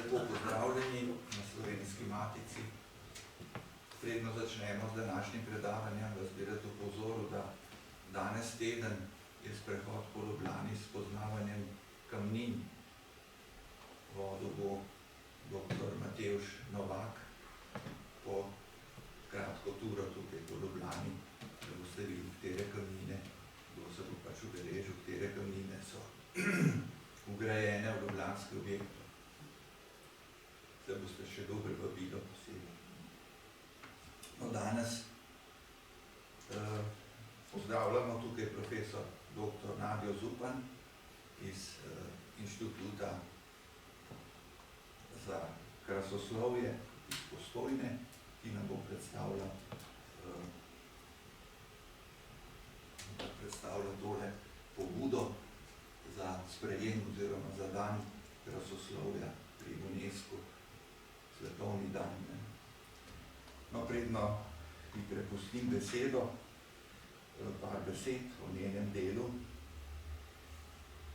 Lepo pozdravljeni na Slovenski matici. Predno začnemo z današnjim predavanjem, vas bi rad opozoril, da danes teden je sprehod po Ljubljani s poznavanjem kamnin. Vodil bo dr. Matevž Novak po kratko turo tukaj po Ljubljani, da boste videli, katere kamnine, kdo se bo pač udeležil, katere kamnine so ugrajene v ljubljanski objekt. Zdaj boste še dobro vabilo posebej. No, danes pozdravljamo tukaj profesor dr. Nadjo Zupan iz Inštituta za krasoslovje iz Postojne, ki nam bo predstavila tole pobudo za sprejem oziroma za dan krasoslovja pri UNESCO, svetovni dan. No, predno mi prepustim besedo, par besed o njenem delu.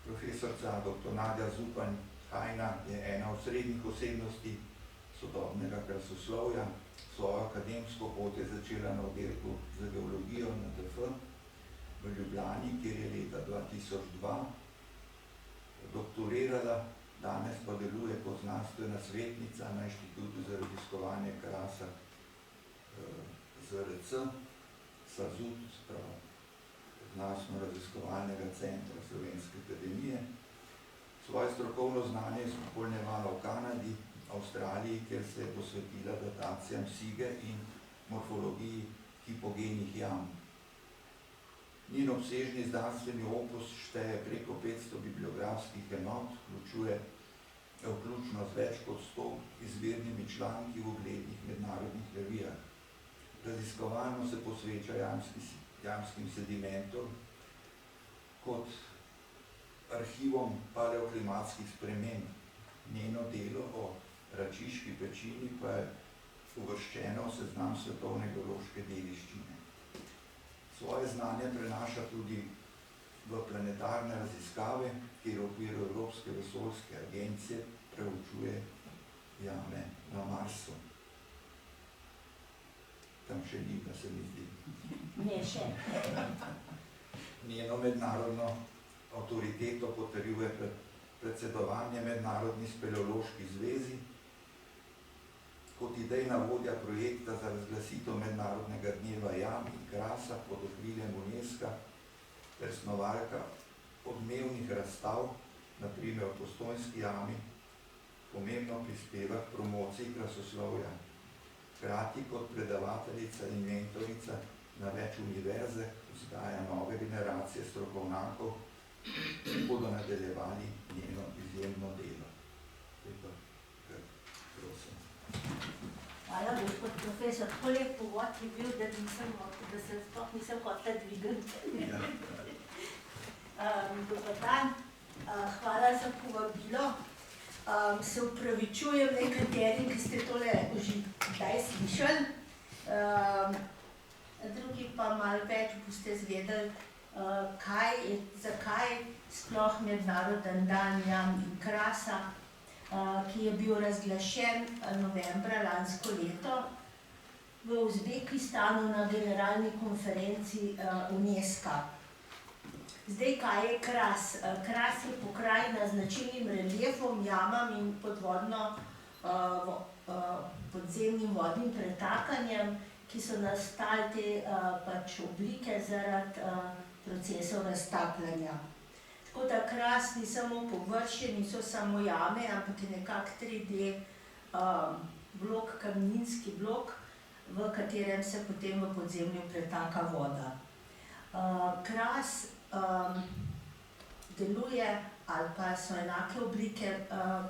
Profesorca dr. Nadja Zupan Hajna je ena od srednjih osebnosti sodobnega krasoslovja. Svojo akademsko pot je začela na oddelku za geologijo na TF v Ljubljani, kjer je leta 2002 doktorirala, danes pa deluje kot znanstvena svetnica na Inštitutu za raziskovanje krasa ZRC, SAZUD, Znanstveno-raziskovalnega centra Slovenske akademije. Svoje strokovno znanje je izpolnjevala v Kanadi, Avstraliji, kjer se je posvetila datacijam sige in morfologiji hipogenih jam. Njen obsežni znanstveni opus šteje preko 500 bibliografskih enot, vključno z več kot 100 izvirnimi članki v uglednih mednarodnih revijah. Raziskovalno se posveča jamskim sedimentom kot arhivom paleoklimatskih sprememb. Njeno delo o Račiški pečini pa je uvrščeno v seznam svetovne geološke dediščine. Svoje znanje prenaša tudi v planetarne raziskave, kjer v okviru Evropske vesoljske agencije preučuje jame na Marsu. Tam še ni, da se mi zdi. Ne, še. Njeno mednarodno avtoriteto potrjuje predsedovanje Mednarodni speleološki zvezi kot idejna vodja projekta za razglasitev Mednarodnega dneva jam in krasa pod okriljem UNESCO ter snovalka odmevnih razstav, na primer v Postojnski jami, pomembno prispeva k promociji krasoslovja. Hkrati kot predavateljica in mentorica na več univerze vzgaja nove generacije strokovnjakov, ki bodo nadaljevali njeno izjemno delo. Prosim. Hvala, gospod profesor. Tako lep povod je bil, da se sploh nisem hotela dvigati. Dobar dan. Hvala za povabilo. Se upravičujem nekaterim, ki ste tole že kdaj slišali. Drugi pa malo več boste zvedeli, zakaj sploh Mednaroden dan jam in krasa, ki je bil razglašen novembra lansko leto v Uzbekistanu na generalni konferenci UNESCO. Zdaj, kaj je kras? Kras je pokrajina z značilnim reliefom, jamam in podzemnim vodnim pretakanjem, ki so nastali te oblike zaradi procesov raztapljanja. Tako da kras ni samo površje, niso samo jame, ampak je nekako 3D blok, kamninski blok, v katerem se potem v podzemlju pretaka voda. Kras deluje, ali pa so enake oblike,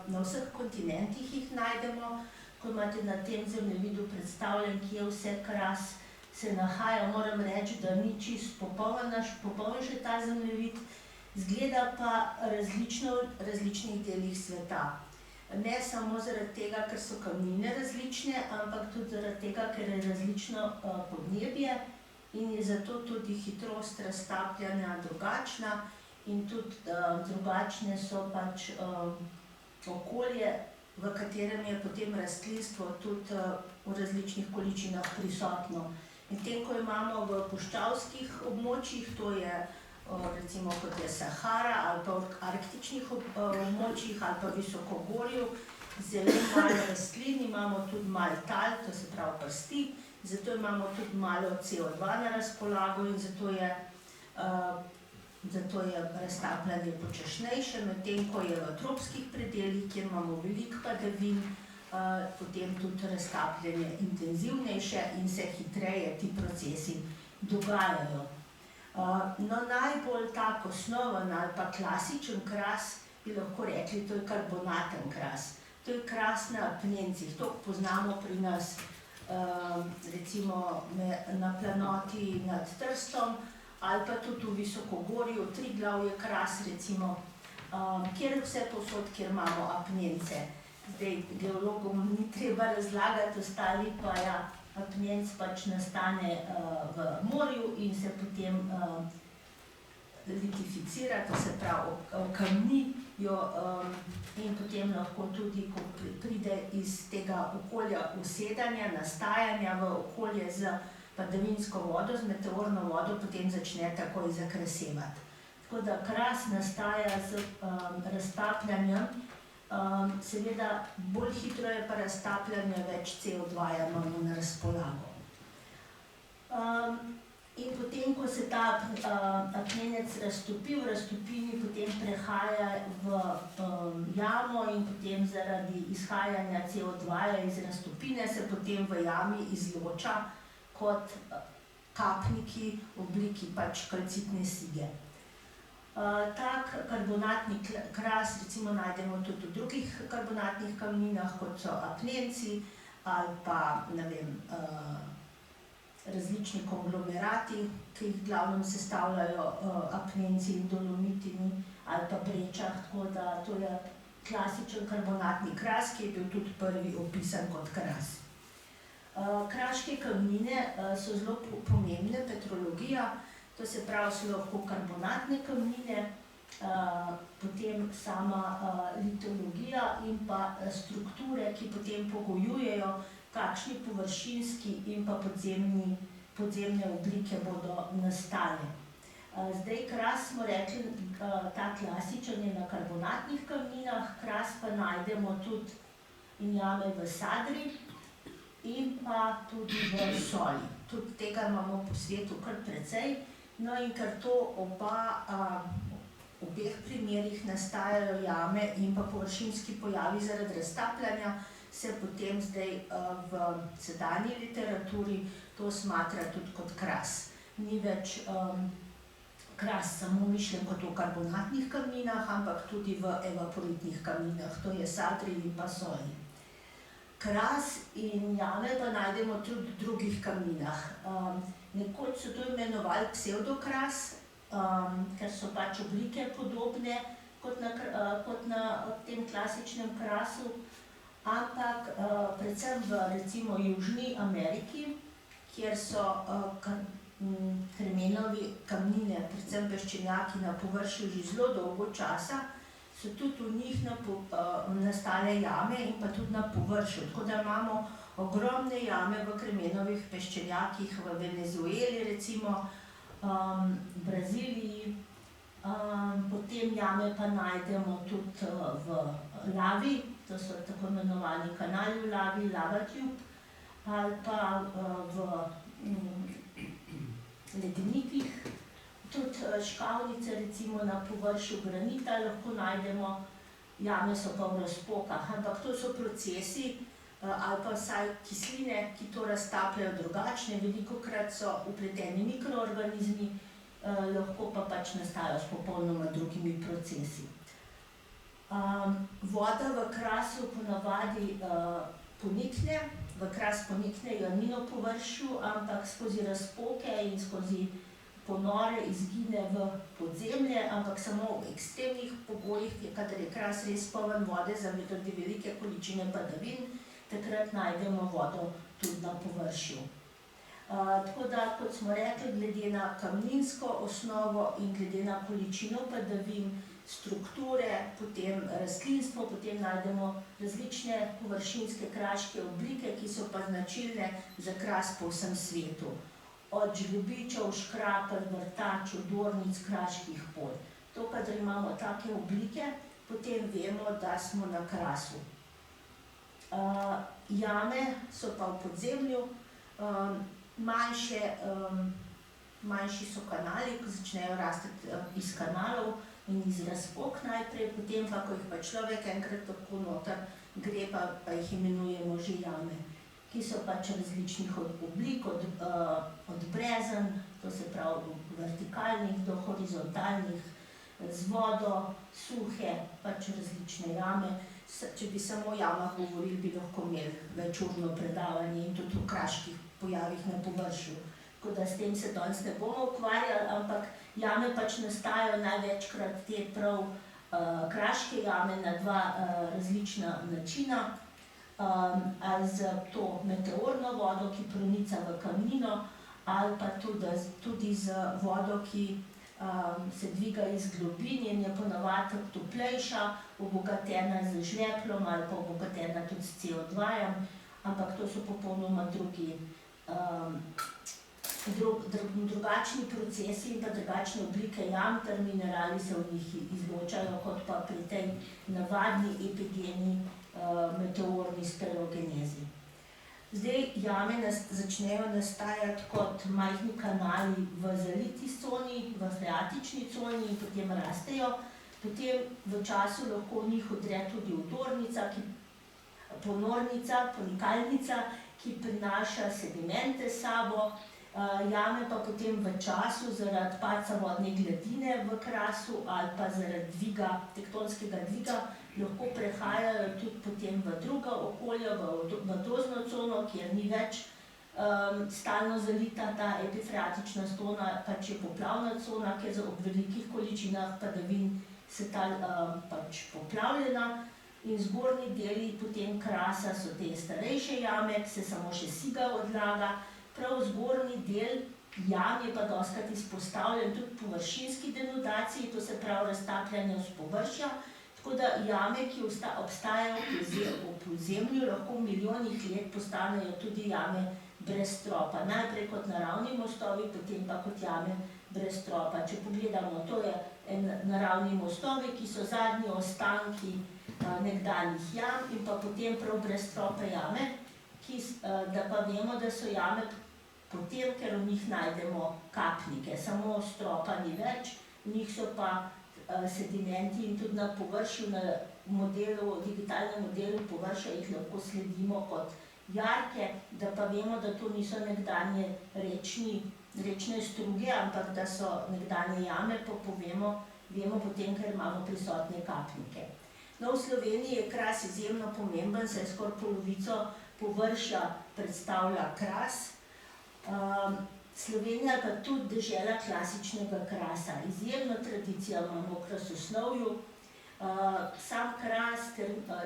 na vseh kontinentih jih najdemo. Ko imate na tem zemljevidu predstavljen, kje vse kras se nahaja, moram reči, da ni čisto popoln še ta zemljevid, izgleda pa različno v različnih delih sveta. Ne samo zaradi tega, ker so kamnine različne, ampak tudi zaradi tega, ker je različno podnebje in je zato tudi hitrost raztapljanja drugačna in tudi drugačne so okolje v katerem je potem rastlinstvo tudi v različnih količinah prisotno. Medtem ko imamo v puščavskih območjih, to je recimo kot je Sahara ali pa v arktičnih območjih ali pa visokogorju, zelo malo rastlin, imamo tudi malo tal, to se pravi prsti, zato imamo tudi malo CO2 na razpolago in zato je raztapljanje počasnejše, medtem ko je v tropskih predelih, kjer imamo veliko padavin, potem tudi raztapljanje intenzivnejše in se hitreje ti procesi dogajajo. No, najbolj tak osnoven ali pa klasičen kras, bi lahko rekli, to je karbonaten kras. To je kras na apnencih, to poznamo pri nas recimo na planoti nad Trstom ali pa tudi v visokogorju, Triglav je kras recimo, kjer vse povsod, kjer imamo apnence. Zdaj, geologom ni treba razlagati, ostali pa ja, apnenc pač nastane v morju in se potem litificira, to se pravi okamni jo in potem lahko tudi, ko pride iz tega okolja usedanja, nastajanja v okolje z padavinsko vodo, z meteorno vodo, potem začne takoj zakresevati. Tako da kras nastaja z raztapljanjem, seveda bolj hitro je pa raztapljanje, več CO2 imamo na razpolago. In potem, ko se ta apnenec raztopi, v raztopini potem prehaja v jamo in potem zaradi izhajanja CO2 iz raztopine se potem v jami izloča kot kapniki v obliki pač kalcitne sige. Tak karbonatni kras recimo najdemo tudi v drugih karbonatnih kamninah, kot so apnenci ali pa, ne vem, različni konglomerati, ki jih v glavnem sestavljajo apnenci in dolomiti ali pa brečah, tako da to je klasičen karbonatni kras, ki je bil tudi prvi opisan kot kras. Kraške kamnine so zelo pomembne, petrologija, to se pravi, so lahko karbonatne kamnine, potem sama litologija in pa strukture, ki potem pogojujejo, kakšni površinski in pa podzemne oblike bodo nastale. Zdaj, kras smo rekli, ta klasičen je na karbonatnih kamninah, kras pa najdemo tudi in jame v sadri in pa tudi v soli. Tudi tega imamo po svetu kar precej. No, in ker to obeh primerih nastajajo jame in pa površinski pojavi zaradi raztapljanja, se potem zdaj v sedanji literaturi to smatra tudi kot kras. Ni več kras samo mišljen kot v karbonatnih kamninah, ampak tudi v evaporitnih kamninah, to je sadri in pa soli. Kras in jame pa najdemo tudi v drugih kamninah. Nekoč so to imenovali psevdokras, ker so pač oblike podobne kot na tem klasičnem krasu, ampak predvsem v recimo Južni Ameriki, kjer so kremenovi kamnine, predvsem peščenjaki na površju že zelo dolgo časa, so tudi v njih nastale jame in pa tudi na površju. Tako da imamo ogromne jame v kremenovih peščenjakih v Venezueli recimo, v Braziliji, potem jame pa najdemo tudi v lavi, to so tako imenovani kanali v lavi, lava tube, ali pa v ledenitih, tudi škavnice recimo na površju granita lahko najdemo, jame so pa v razpokah, ampak to so procesi ali pa vsaj kisline, ki to raztapljajo drugačne, velikokrat so vpleteni mikroorganizmi, lahko pa pač nastajajo s popolnoma drugimi procesi. Voda v krasu ponavadi ponikne, v kras poniknejo ni na površju, ampak skozi razpoke in skozi ponore izgine v podzemlje, ampak samo v ekstremnih pogojih, kadar je kras res poln vode zaradi velike količine padavin, takrat najdemo vodo tudi na površju. Tako da, kot smo rekli, glede na kamninsko osnovo in glede na količino padavin strukture, potem rastlinstvo, potem najdemo različne površinske kraške oblike, ki so pa značilne za kras po vsem svetu. Od žlebičev, škrapelj, vrtač, odornic, kraških polj. To, kadar imamo take oblike, potem vemo, da smo na krasu. Jame so pa v podzemlju, manjši so kanali, ki začnejo rasti iz kanalov in iz razpok najprej, potem pa, ko jih pa človek enkrat tako noter gre, pa jih imenujemo že jame, ki so pač različnih oblik, od brezen, to se pravi vertikalnih do horizontalnih, z vodo, suhe, pač različne jame. Če bi samo o jamah govorili, bi lahko imeli večurno predavanje in tudi o kraških pojavih na površju. Tako da s tem se danes ne bomo ukvarjali, ampak jame pač nastajajo največkrat te prav kraške jame na dva različna načina. Ali z to meteorno vodo, ki pronica v kamnino, ali pa tudi z vodo, ki se dviga iz globin in je ponavadi toplejša, obogatena z žveplom ali pa obogatena tudi s CO2-jem, ampak to so popolnoma drugačni procesi in pa drugačne oblike jam, ter minerali se v njih izločajo, kot pa pri tej navadni epigeni meteorni speleogenezi. Zdaj jame začnejo nastajati kot majhni kanali v zaliti coni, v freatični coni in potem rastejo. Potem v času lahko v njih vdre tudi odornica, ponikalnica, ki prinaša sedimente s sabo. Jame pa potem v času zaradi padca vodne gladine v krasu ali pa zaradi tektonskega dviga lahko prehajajo tudi potem v druga okolja, v dozno cono, kjer ni več stalno zalita ta epifreatična cona, pač je poplavna cona, kjer ob velikih količinah padavin se ta pač poplavljena. In zgornji deli potem krasa so te starejše jame, ki se samo še siga odlaga. Prav zgornji del jam je pa dostikrat izpostavljen tudi površinski denudaciji, to se pravi raztapljanju s površja. Tako da jame, ki obstajajo v podzemlju, lahko v milijonih let postanejo tudi jame brez stropa. Najprej kot naravni mostovi, potem pa kot jame brez stropa. Če pogledamo, to je naravni mostovi, ki so zadnji ostanki nekdanjih jam in pa potem prav brez stropa jame, da pa vemo, da so jame potem, ker v njih najdemo kapnike, samo stropa ni več, v njih so pa sedimenti in tudi na površju, na digitalnem modelu površja jih lahko sledimo kot jarke, da pa vemo, da to niso nekdanje rečne struge, ampak da so nekdanje jame, pa vemo potem, ker imamo prisotne kapnike. No, v Sloveniji je kras izjemno pomemben, saj skoraj polovico površja predstavlja kras. Slovenija pa tudi dežela klasičnega krasa. Izjemno tradicijo imamo v krasoslovju. Sam kras,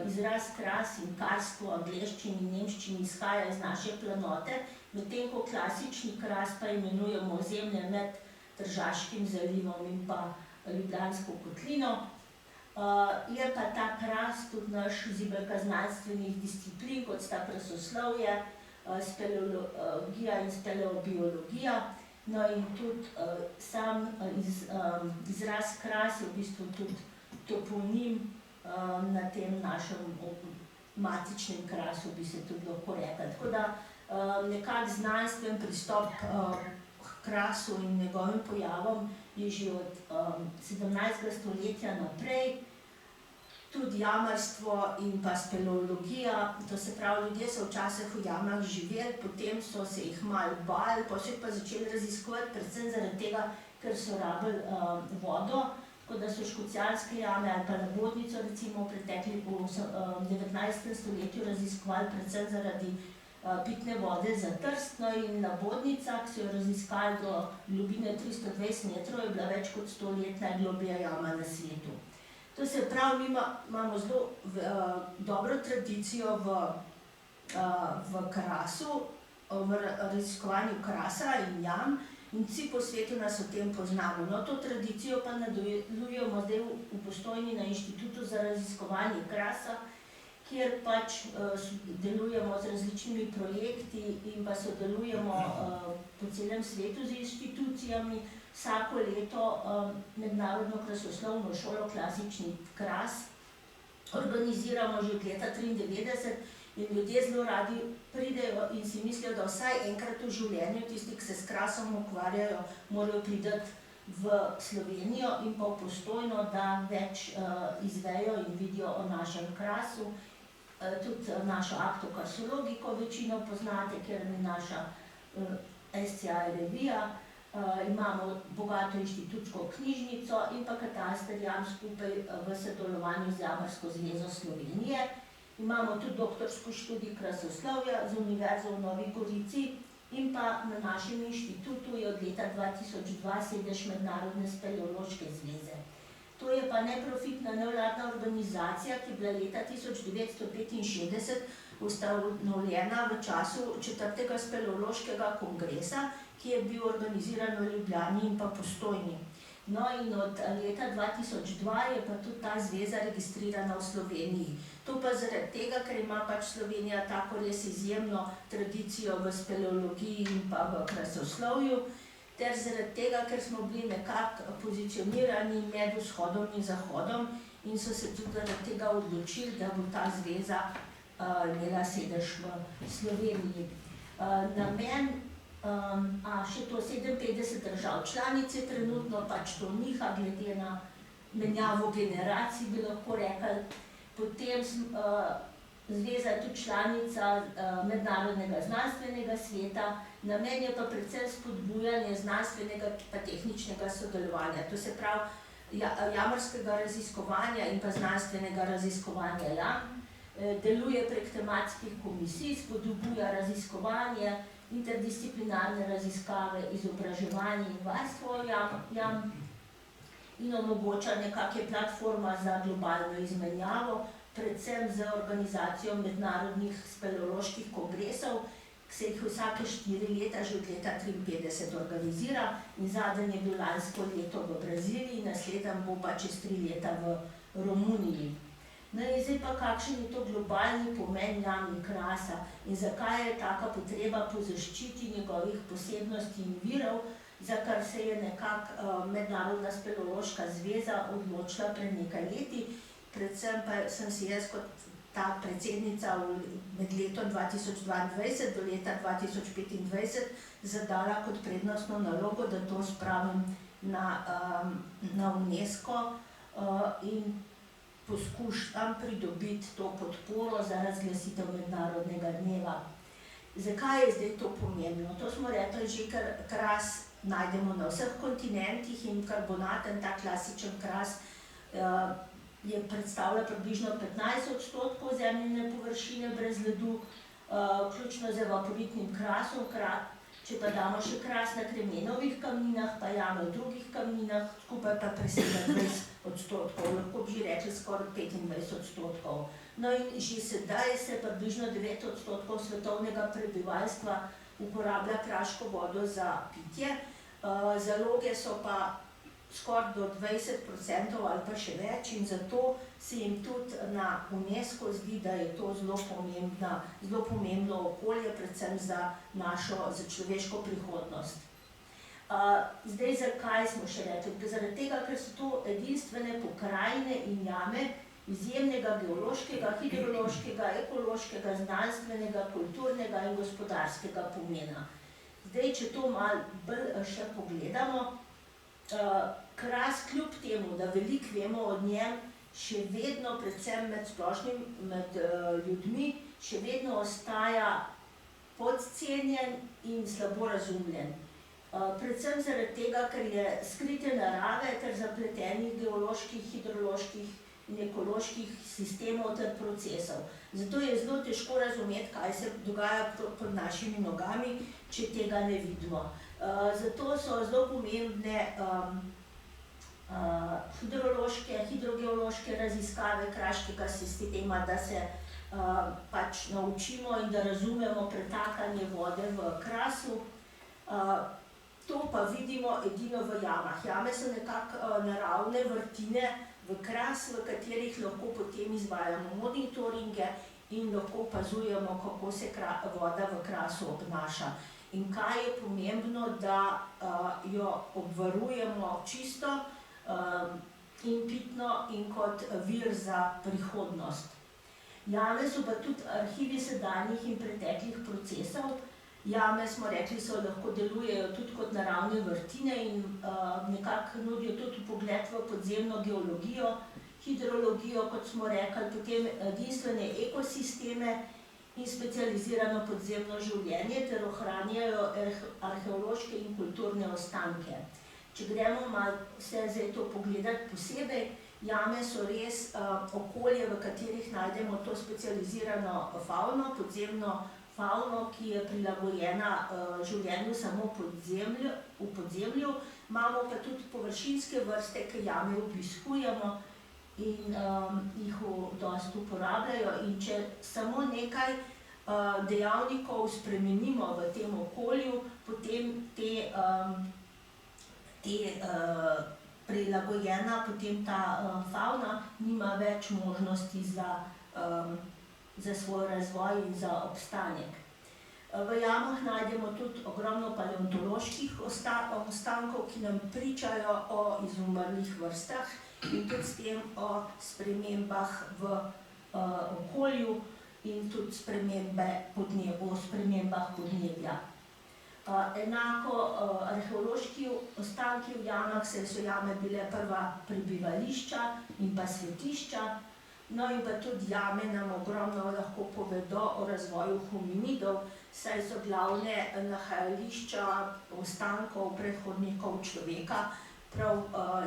izraz kras in karstvo v angleščini in nemščini izhaja iz naše planote, medtem ko klasični kras pa imenujemo ozemlje med Tržaškim zalivom in pa Ljubljansko kotlino. Je pa ta kras tudi naš zibelka znanstvenih disciplin, kot sta krasoslovje, speleologija in speleobiologija. No in tudi sam izraz kras je v bistvu tudi toponim na tem našem matičnem krasu, bi se tudi lahko rekli. Tako da nekak znanstven pristop k krasu in njegovim pojavom je že od 17. stoletja naprej. Tudi jamarstvo in pa speleologija, to se pravi, ljudje so včasih v jamah živeli, potem so se jih malo bali, potem pa začeli raziskovati, predvsem zaradi tega, ker so rabili vodo, tako da so škocijanske jame ali pa labodnico recimo v 19. stoletju raziskovali predvsem zaradi pitne vode za Trst. No in labodnica, ki so jo raziskali do globine 320 metrov, je bila več kot 100 let najgloblja jama na svetu. To se pravi, mi imamo zelo dobro tradicijo v krasu, v raziskovanju krasa in jam in vsi po svetu nas o tem poznamo. No, to tradicijo pa nadaljujemo zdaj v Postojni na Inštitutu za raziskovanje krasa, kjer pač delujemo z različnimi projekti in pa sodelujemo po celem svetu z inštitucijami. Vsako leto mednarodno krasoslovno šolo Klasični kras organiziramo že od leta 1993 in ljudje zelo radi pridejo in si mislijo, da vsaj enkrat v življenju tisti, ki se s krasom ukvarjajo, morajo priti v Slovenijo in pa v Postojno, da več izvejo in vidijo o našem krasu. Tudi našo aktokarsologiko večino poznate, ker je naša SCI revija. Imamo bogato inštitutsko knjižnico in pa kataster jam skupaj v sodelovanju z Jamarsko zvezo Slovenije. Imamo tudi doktorsko študij krasoslovja z Univerzo v Novi Gorici in pa na našem inštitutu je od leta 2002 sedež Mednarodne speleološke zveze. To je pa neprofitna nevladna organizacija, ki je bila leta 1965 ustanovljena v času 4. speleološkega kongresa, ki je bil organiziran v Ljubljani in pa Postojni. No in od leta 2002 je pa tudi ta zveza registrirana v Sloveniji. To pa zaradi tega, ker ima pač Slovenija tako res izjemno tradicijo v speleologiji in pa v krasoslovju, ter zaradi tega, ker smo bili nekako pozicionirani med vzhodom in zahodom in so se tudi zaradi tega odločili, da bo ta zveza imela sedež v Sloveniji. Namen, še to 57 držav članic je trenutno, pač to niha glede na menjavo generacij, bi lahko rekli. Potem zveza je tudi članica Mednarodnega znanstvenega sveta, namen je pa predvsem spodbujanje znanstvenega pa tehničnega sodelovanja. To se pravi jamarskega raziskovanja in pa znanstvenega raziskovanja jam. Deluje prek tematskih komisij, spodbuja raziskovanje, interdisciplinarne raziskave, izobraževanje in varstvo jam in omogoča nekakšne platforma za globalno izmenjavo, predvsem z organizacijo mednarodnih speleoloških kongresov, ki se jih vsake 4 leta, že od leta 1953 organizira in zadnji je bil lansko leto v Braziliji, naslednji bo pa čez 3 leta v Romuniji. No in zdaj pa kakšen je to globalni pomen jam in krasa in zakaj je taka potreba po zaščiti njegovih posebnosti in virov, za kar se je nekako Mednarodna speleološka zveza odločila pred nekaj leti. Predvsem pa sem si jaz kot ta predsednica med letom 2022 do leta 2025 zadala kot prednostno nalogo, da to spravim na UNESCO in poskušam pridobiti to podporo za razglasitev mednarodnega dneva. Zakaj je zdaj to pomembno? To smo rekli že, ker kras najdemo na vseh kontinentih in karbonaten, ta klasičen kras, predstavlja približno 15% zemljine površine brez ledu, vključno z evaporitnim krasom. Če pa damo še kras na kremenovih kamninah, pa jame v drugih kamninah, skupaj pa presega 20%, lahko bi že rekli skoraj 25%. No in že sedaj se približno 9% svetovnega prebivalstva uporablja kraško vodo za pitje, zaloge so pa skoraj do 20% ali pa še več in zato se jim tudi na UNESCO zdi, da je to zelo pomembno okolje, predvsem za človeško prihodnost. Zdaj, zakaj smo še rekli? Zaradi tega, ker so to edinstvene pokrajine in jame izjemnega geološkega, hidrološkega, ekološkega, znanstvenega, kulturnega in gospodarskega pomena. Zdaj, če to malo bolj še pogledamo, kras kljub temu, da veliko vemo o njem, še vedno, predvsem med ljudmi, še vedno ostaja podcenjen in slabo razumljen. Predvsem zaradi tega, ker je skrite narave ter zapletenih geoloških, hidroloških in ekoloških sistemov ter procesov. Zato je zelo težko razumeti, kaj se dogaja pod našimi nogami, če tega ne vidimo. Zato so zelo pomembne hidrogeološke raziskave kraškega sistema, da se pač naučimo in da razumemo pretakanje vode v krasu. To pa vidimo edino v jamah. Jame so nekako naravne vrtine v Kras, v katerih lahko potem izvajamo monitoringe in lahko opazujemo, kako se voda v Krasu obnaša. In kaj je pomembno, da jo obvarujemo čisto in pitno in kot vir za prihodnost. Jame so pa tudi arhivi sedanjih in preteklih procesov. Jame, smo rekli, lahko delujejo tudi kot naravne vrtine in nekako nudijo tudi vpogled v podzemno geologijo, hidrologijo, kot smo rekli, potem edinstvene ekosisteme in specializirano podzemno življenje ter ohranjajo arheološke in kulturne ostanke. Če gremo malo vse zdaj to pogledati posebej, jame so res okolje, v katerih najdemo to specializirano fauno, podzemno fauno, ki je prilagojena življenju samo v podzemlju. Imamo pa tudi površinske vrste, ki jame obiskujemo in jih dosti uporabljajo. In če samo nekaj dejavnikov spremenimo v tem okolju, potem prilagojena potem ta fauna nima več možnosti za svoj razvoj in za obstanek. V jamah najdemo tudi ogromno paleontoloških ostankov, ki nam pričajo o izumrlih vrstah in tudi s tem o spremembah v okolju in tudi spremembah podnebja. Enako arheološki ostanki v jamah, saj so jame bile prva prebivališča in pa svetišča. No in pa tudi jame nam ogromno lahko povedo o razvoju hominidov, saj so glavne nahajališča ostankov predhodnikov človeka, prav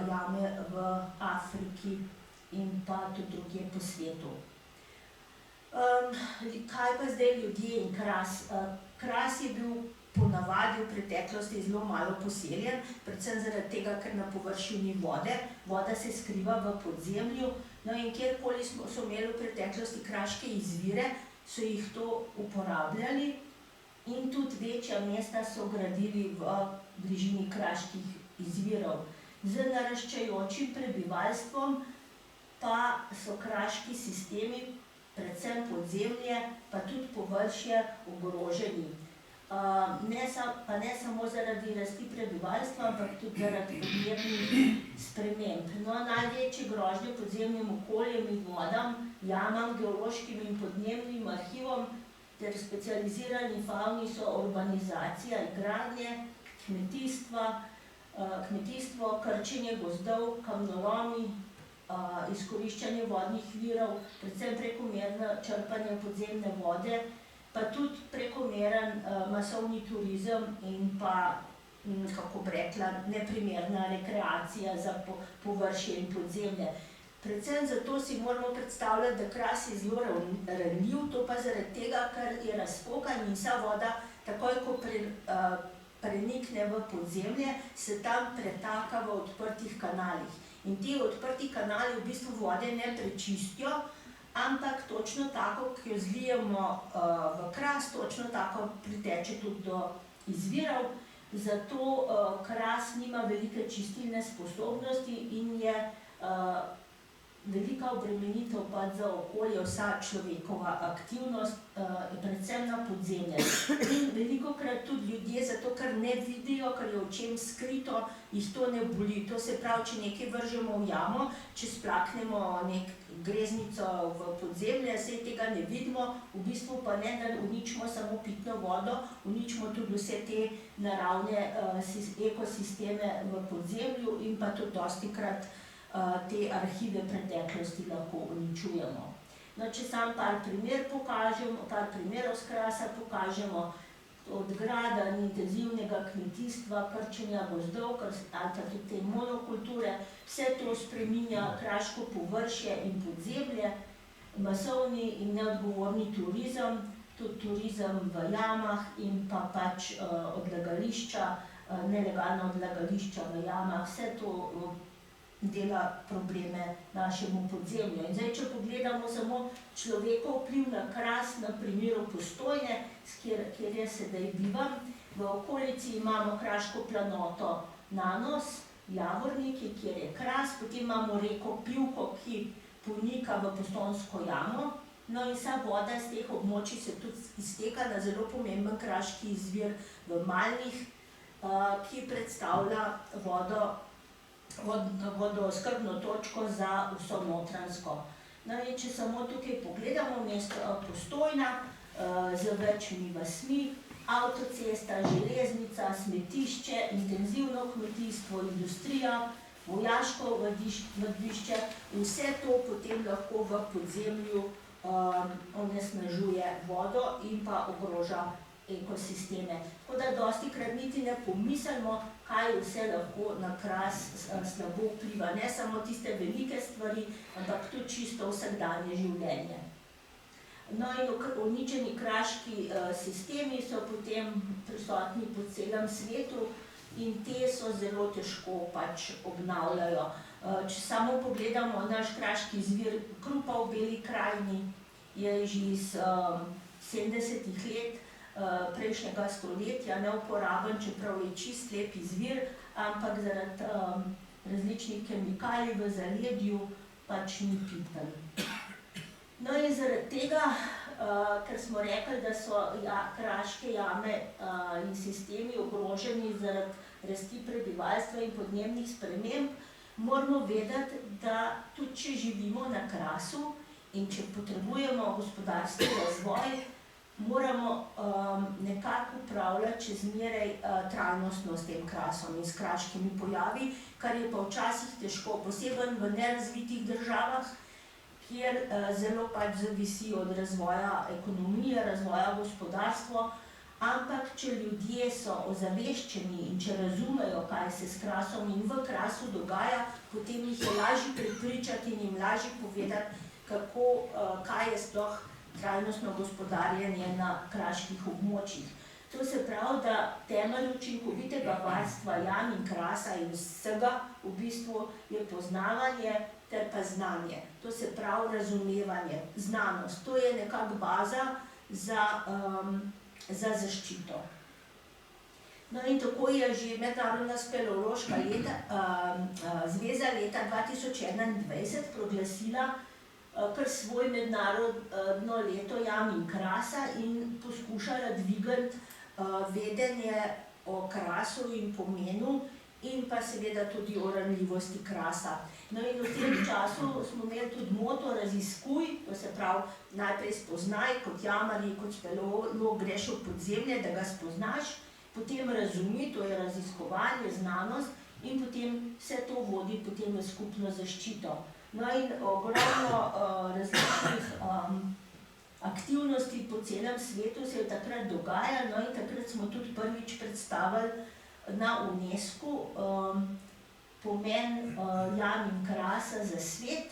jame v Afriki in pa tudi drugje po svetu. Kaj pa zdaj ljudje in Kras? Kras je bil ponavadi v preteklosti zelo malo poseljen, predvsem zaradi tega, ker na površju ni vode. Voda se skriva v podzemlju. No in kjerkoli so imeli v preteklosti kraške izvire, so jih to uporabljali in tudi večja mesta so gradili v bližini kraških izvirov. Z naraščajočim prebivalstvom pa so kraški sistemi, predvsem podzemlje, pa tudi površje ogroženi. Pa ne samo zaradi rasti prebivalstva, ampak tudi zaradi podnebnih sprememb. No, največje grožnje podzemnim okoljem in vodam, jamam, geološkim in podnebnim arhivom ter specializirani fauni so urbanizacija in gradnje, kmetijstvo, krčenje gozdov, kamnolomi, izkoriščanje vodnih virov, predvsem prekomerno črpanje podzemne vode, pa tudi prekomeren masovni turizem in pa, kako bi rekla, neprimerna rekreacija za površje in podzemlje. Predvsem zato si moramo predstavljati, da Kras je zelo ranljiv, to pa zaradi tega, ker je razpokan in vsa voda, takoj ko prenikne v podzemlje, se tam pretaka v odprtih kanalih. In ti odprti kanali v bistvu vode ne prečistijo, ampak točno tako, ki jo zlijemo v Kras, točno tako priteče tudi do izvirov. Zato Kras nima velike čistilne sposobnosti in je velika obremenitev pa za okolje vsa človekova aktivnost, predvsem na podzemlje. In velikokrat tudi ljudje, zato ker ne vidijo, ker je očem skrito, jih to ne boli. To se pravi, če nekaj vržemo v jamo, če splaknemo greznico v podzemlje, saj tega ne vidimo, v bistvu pa ne, da uničimo samo pitno vodo, uničimo tudi vse te naravne ekosisteme v podzemlju in pa tudi dostikrat te arhive preteklosti lahko uničujemo. No, če sam par primerov s Krasa pokažemo, od grada, intenzivnega kmetijstva, krčenja gozdov, ali pa tudi te monokulture, vse to spreminja kraško površje in podzemlje, masovni in neodgovorni turizem, tudi turizem v jamah in pa pač odlagališča, nelegalna odlagališča v jamah, vse to dela probleme našemu podzemlju. In zdaj, če pogledamo samo človekov vpliv na Kras, na primeru Postojne, kjer jaz sedaj bivam, V okolici imamo kraško planoto Nanos, Javorniki, kjer je kras, potem imamo reko Pivko, ki ponika v Postojnsko jamo. No in vsa voda iz teh območij se tudi izteka na zelo pomemben kraški izvir v Malnih, ki predstavlja vodooskrbno točko za vso Notranjsko. No in če samo tukaj pogledamo, mesto Postojna z večmi vasmi, avtocesta, železnica, smetišče, intenzivno kmetijstvo, industrija, vojaško vadbišče, vse to potem lahko v podzemlju onesnažuje vodo in pa ogroža ekosisteme. Tako da dostikrat niti ne pomislimo, kaj vse lahko na Kras slabo vpliva. Ne samo tiste velike stvari, ampak tudi čisto vsakdanje življenje. No in uničeni kraški sistemi so potem prisotni po celem svetu in te so zelo težko pač obnavljajo. Če samo pogledamo naš kraški izvir Krupa v Beli krajini, je že iz 70-ih let prejšnjega stoletja neuporaben, čeprav je čist lep izvir, ampak zaradi različnih kemikalij v zaledju pač ni piten. No in zaradi tega, ker smo rekli, da so kraške jame in sistemi ogroženi zaradi rasti prebivalstva in podnebnih sprememb, moramo vedeti, da tudi če živimo na Krasu in če potrebujemo gospodarski razvoj, moramo nekako upravljati čezmeraj trajnostno s tem Krasom in s kraškimi pojavi, kar je pa včasih težko, posebej v nerazvitih državah, kjer zelo pač zavisi od razvoja ekonomije, razvoja gospodarstva, ampak če ljudje so ozaveščeni in če razumejo, kaj se s Krasom in v Krasu dogaja, potem jih je lažje prepričati in jim lažje povedati, kaj je sploh trajnostno gospodarjenje na kraških območjih. To se pravi, da temelj učinkovitega varstva jam in Krasa in vsega v bistvu je poznavanje ter pa znanje. To se pravi razumevanje, znanost. To je nekako baza za zaščito. No in tako je že Mednarodna speleološka zveza leta 2021 proglasila kar svoj mednarodno leto jam in Krasa in poskušala dvigati vedenje o Krasu in pomenu in pa seveda tudi o ranljivosti Krasa. No in v tem času smo imeli tudi moto raziskuj, to se pravi najprej spoznaj kot jamarji, kot speleolog greš v podzemlje, da ga spoznaš, potem razumi, to je raziskovanje, znanost in potem vse to vodi potem v skupno zaščito. No in ogromno različnih aktivnosti po celem svetu se je takrat dogajalo, no in takrat smo tudi prvič predstavili na UNESCO pomen jam in Krasa za svet.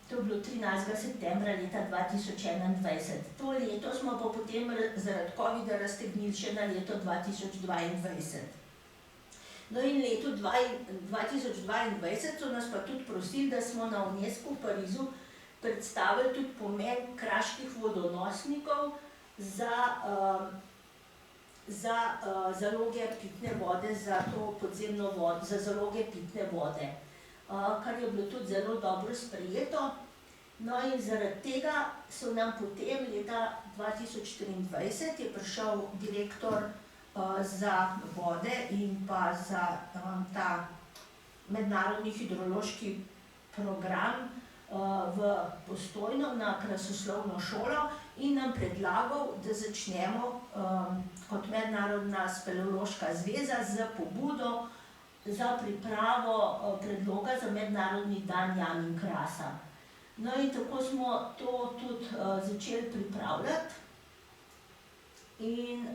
To je bilo 13. septembra leta 2021. To leto smo pa potem zaradi covida raztegnili še na leto 2022. No in leto 2022 so nas pa tudi prosili, da smo na UNESCO v Parizu predstavili tudi pomen kraških vodonosnikov za zaloge pitne vode, za to podzemno vodo, za zaloge pitne vode, kar je bilo tudi zelo dobro sprejeto. No in zaradi tega so nam potem leta 2023 je prišel direktor za vode in pa za ta mednarodni hidrološki program v Postojno na krasoslovno šolo in nam predlagal, da začnemo kot Mednarodna speleološka zveza z pobudo za pripravo predloga za Mednarodni dan jam in Krasa. No in tako smo to tudi začeli pripravljati in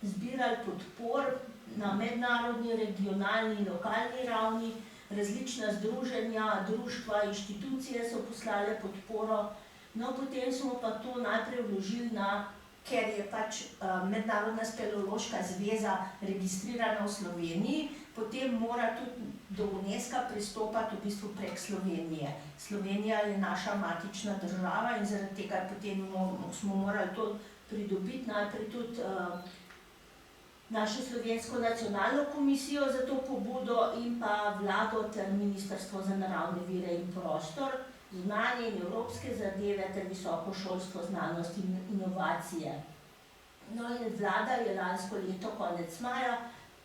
zbirali podpor na mednarodni, regionalni in lokalni ravni. Različna združenja, društva, inštitucije so poslale podporo. No, potem smo pa to najprej vložili ker je pač Mednarodna speleološka zveza registrirana v Sloveniji, potem mora tudi do UNESCO pristopati v bistvu prek Slovenije. Slovenija je naša matična država in zaradi tega potem smo morali to pridobiti najprej tudi našo Slovensko nacionalno komisijo za to pobudo in pa vlado ter Ministrstvo za naravne vire in prostor, zunanje in evropske zadeve ter visoko šolstvo, znanost in inovacije. No in vlada je lansko leto konec maja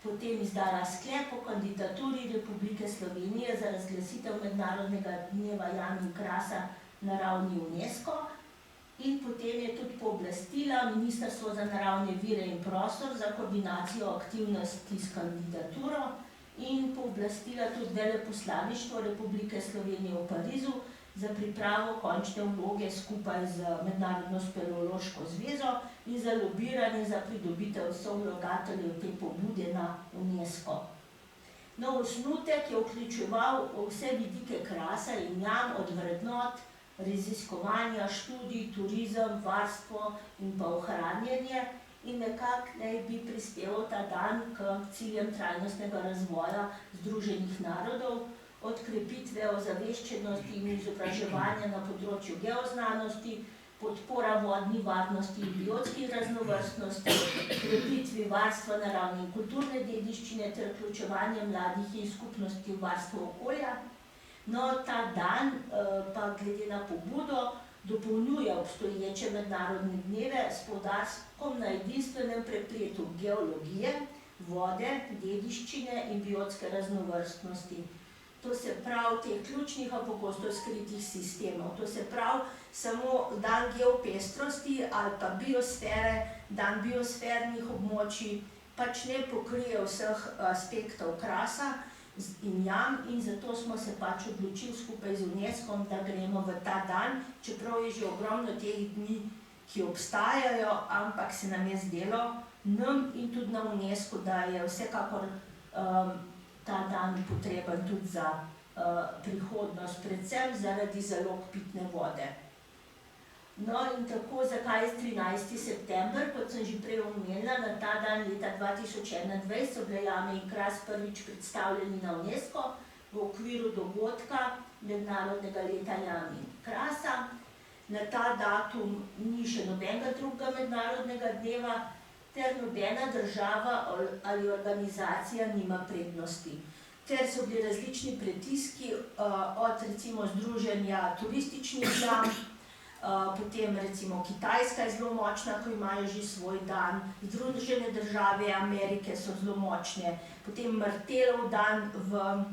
potem izdala sklep o kandidaturi Republike Slovenije za razglasitev Mednarodnega dneva jam in krasa na ravni UNESCO in potem je tudi pooblastila Ministrstvo za naravne vire in prostor za koordinacijo aktivnosti s kandidaturo in pooblastila tudi veleposlaništvo Republike Slovenije v Parizu za pripravo končne vloge skupaj z Mednarodno speleološko zvezo in za lobiranje za pridobitev sovlogateljev te pobude na UNESCO. No, osnutek je vključeval vse vidike krasa in jam od vrednot, raziskovanja, študij, turizem, varstvo in pa ohranjanje in nekako naj bi prispeval ta dan k ciljem trajnostnega razvoja Združenih narodov, od krepitve ozaveščenosti in izobraževanja na področju geoznanosti, podpora vodni varnosti in biotski raznovrstnosti, krepitvi varstva naravne in kulturne dediščine ter vključevanje mladih in skupnosti v varstvo okolja. No, ta dan pa glede na pobudo dopolnjuje obstoječe mednarodne dneve s poudarkom na edinstvenem prepletu geologije, vode, dediščine in biotske raznovrstnosti. To se pravi teh ključnih, a pogosto skritih sistemov. To se pravi samo dan geopestrosti ali pa biosfere, dan biosfernih območij, pač ne pokrije vseh aspektov krasa in jam in zato smo se pač odločili skupaj z UNESCO, da gremo v ta dan, čeprav je že ogromno teh dni, ki obstajajo, ampak se nam je zdelo nam in tudi na UNESCO, da je vsekakor ta dan potreben tudi za prihodnost, predvsem zaradi zalog pitne vode. No in tako, zakaj je 13. september, kot sem že prej omenila, na ta dan leta 2021 so bile jame in kras prvič predstavljeni na UNESCO v okviru dogodka Mednarodnega leta jam in krasa. Na ta datum ni še nobenega drugega mednarodnega dneva, ter nobena država ali organizacija nima prednosti. Ter so bili različni pritiski od recimo Združenja turističnih jam, potem recimo Kitajska je zelo močna, ko imajo že svoj dan, Združene države Amerike so zelo močne, potem Martelov dan v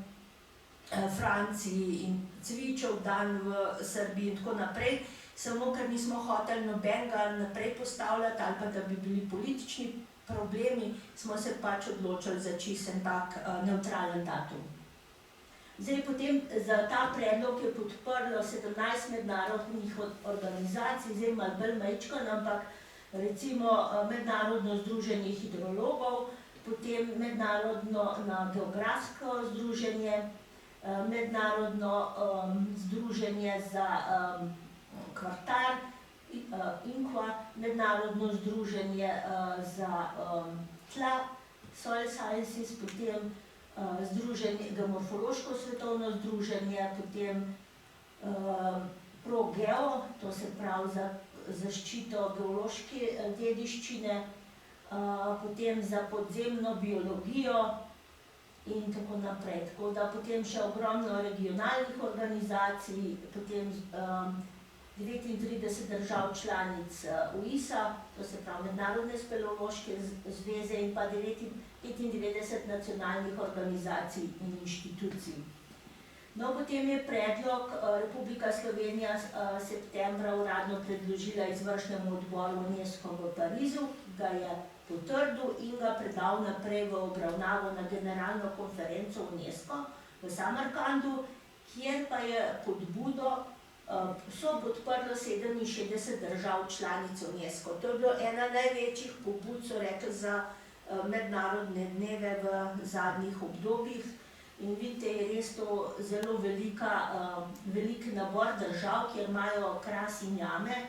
Franciji in Cvičev dan v Srbiji in tako naprej. Samo ker nismo hoteli nobenega naprej postavljati ali pa da bi bili politični problemi, smo se pač odločili za čisten tak nevtralen datum. Zdaj potem za ta predlog je podprlo 17 mednarodnih organizacij, zdaj malo bolj majčkan, ampak recimo Mednarodno združenje hidrologov, potem Mednarodno geografsko združenje, Mednarodno združenje za kvartar, INQA, Mednarodno združenje za tla, Soil Sciences, potem Geomorfološko svetovno združenje, potem ProGeo, to se pravi za zaščito geološke dediščine, potem za podzemno biologijo in tako naprej. Tako da potem še ogromno regionalnih organizacij, potem 39 držav članic UIS-a, to se pravi Mednarodne speleološke zveze in pa 95 nacionalnih organizacij in inštitucij. No, potem je predlog Republika Slovenija septembra uradno predložila izvršnemu odboru UNESCO v Parizu, ga je potrdil in ga predal naprej v obravnavo na generalno konferenco UNESCO v Samarkandu, kjer pa je pobudo so podprlo 67 držav članic UNESCO. To je bilo ena največjih pobud, so rekli, za mednarodne dneve v zadnjih obdobjih. In vidite, je res to zelo velik nabor držav, kjer imajo kras in jame.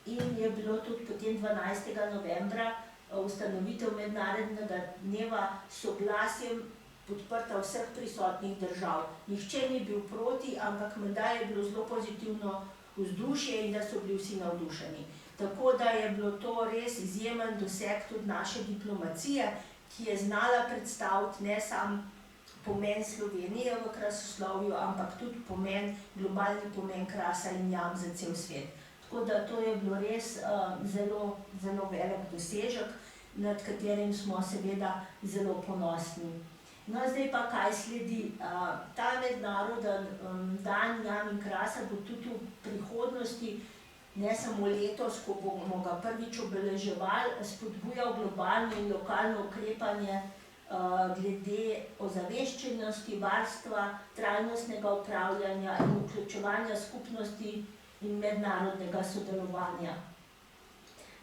In je bilo tudi potem 12. novembra ustanovitev mednarodnega dneva soglasjem podprta vseh prisotnih držav. Nihče ni bil proti, ampak menda je bilo zelo pozitivno vzdušje in da so bili vsi navdušeni. Tako da je bilo to res izjemen doseg tudi naše diplomacije, ki je znala predstaviti ne samo pomen Slovenije v krasoslovju, ampak tudi globalni pomen Krasa in jam za cel svet. Tako da to je bilo res zelo, zelo velik dosežek, nad katerim smo seveda zelo ponosni. No, zdaj pa kaj sledi. Ta mednaroden dan jam in krasa bo tudi v prihodnosti, ne samo letos, ko bomo ga prvič obeleževali, spodbujal globalno in lokalno ukrepanje glede ozaveščenosti, varstva, trajnostnega upravljanja in vključevanja skupnosti in mednarodnega sodelovanja.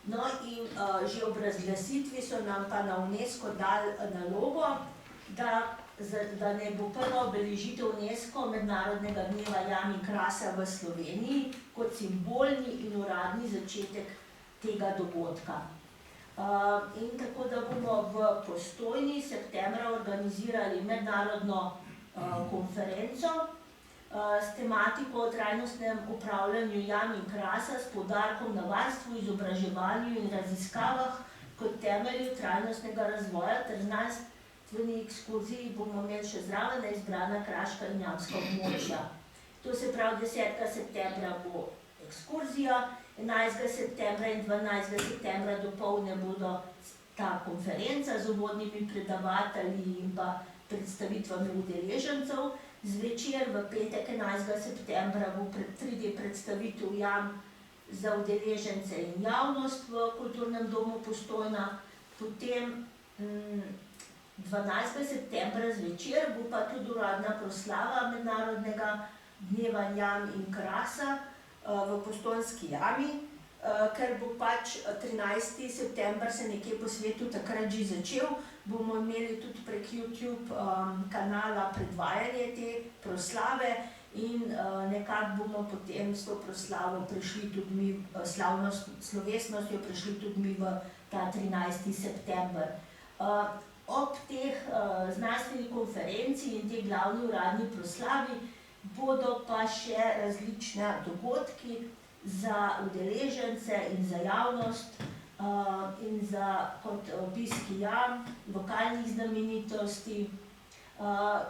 No in že ob razglasitvi so nam pa na UNESCO dali nalogo, da ne bo prva obeležitev UNESCO Mednarodnega dneva jam in krasa v Sloveniji kot simbolni in uradni začetek tega dogodka. In tako da bomo v Postojni septembra organizirali mednarodno konferenco s tematiko o trajnostnem upravljanju jam in krasa s poudarkom na varstvu, izobraževanju in raziskavah kot temelju trajnostnega razvoja ter znanstveni ekskurziji bomo imeli še zraven izbrana kraška in jamska območja. To se pravi 10. septembra bo ekskurzija, 11. septembra in 12. septembra dopoldne bodo ta konferenca z uvodnimi predavatelji in pa predstavitvami udeležencev. Zvečer v petek 11. septembra bo 3D predstavitev jam za udeležence in javnost v Kulturnem domu Postojna. Potem 12. septembra zvečer bo pa tudi uradna proslava Mednarodnega dneva jam in krasa v Postojnski jami, ker bo pač 13. september se nekje po svetu takrat že začel, bomo imeli tudi prek YouTube kanala predvajanje te proslave in nekako bomo potem s to proslavo prišli tudi mi, slovesnostjo prišli tudi mi v ta 13. september. Ob teh znanstveni konferenci in tej glavni uradni proslavi bodo pa še različne dogodki za udeležence in za javnost in za kot obiski jam, lokalnih znamenitosti.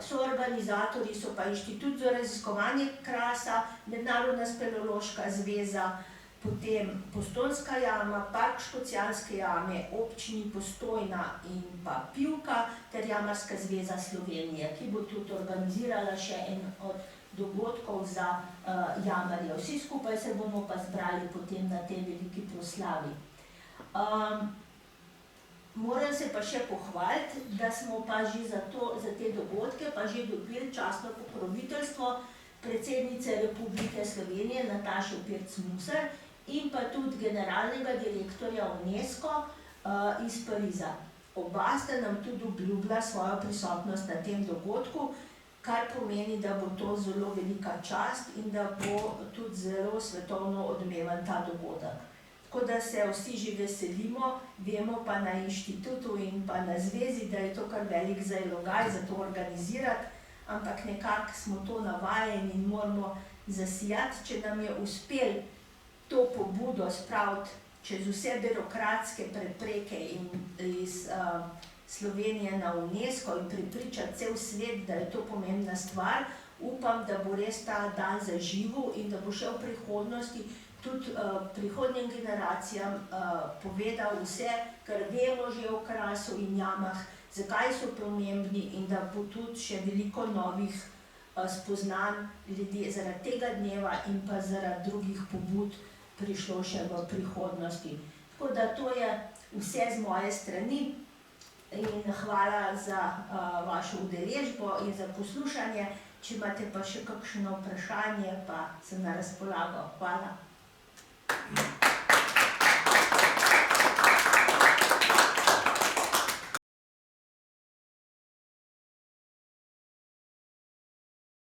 Soorganizatorji so pa Inštitut za raziskovanje krasa, Mednarodna speleološka zveza, potem Postojnska jama, Park Škocjanske jame, občini Postojna in pa Pivka ter Jamarska zveza Slovenije, ki bo tudi organizirala še en od dogodkov za jamarje. Vsi skupaj se bomo pa zbrali potem na tej veliki proslavi. Moram se pa še pohvaliti, da smo pa že za te dogodke pa že dobili častno pokroviteljstvo predsednice Republike Slovenije Nataše Pirc Musar in pa tudi generalnega direktorja UNESCO iz Pariza. Oba sta nam tudi obljubila svojo prisotnost na tem dogodku, kar pomeni, da bo to zelo velika čast in da bo tudi zelo svetovno odmeven ta dogodek. Tako da se vsi že veselimo, vemo pa na inštitutu in pa na zvezi, da je to kar velik zalogaj za to organizirati, ampak nekako smo to navajeni in moramo zasijati, če nam je uspelo to pobudo spraviti čez vse birokratske prepreke in iz Slovenije na UNESCO in prepričati cel svet, da je to pomembna stvar. Upam, da bo res ta dan zaživel in da bo še v prihodnosti tudi prihodnjim generacijam povedal vse, kar vemo že o krasu in jamah, zakaj so pomembni in da bo tudi še veliko novih spoznanj zaradi tega dneva in pa zaradi drugih pobud prišlo še v prihodnosti. Tako da to je vse z moje strani. In hvala za vašo udeležbo in za poslušanje. Če imate pa še kakšno vprašanje, pa sem na razpolago. Hvala.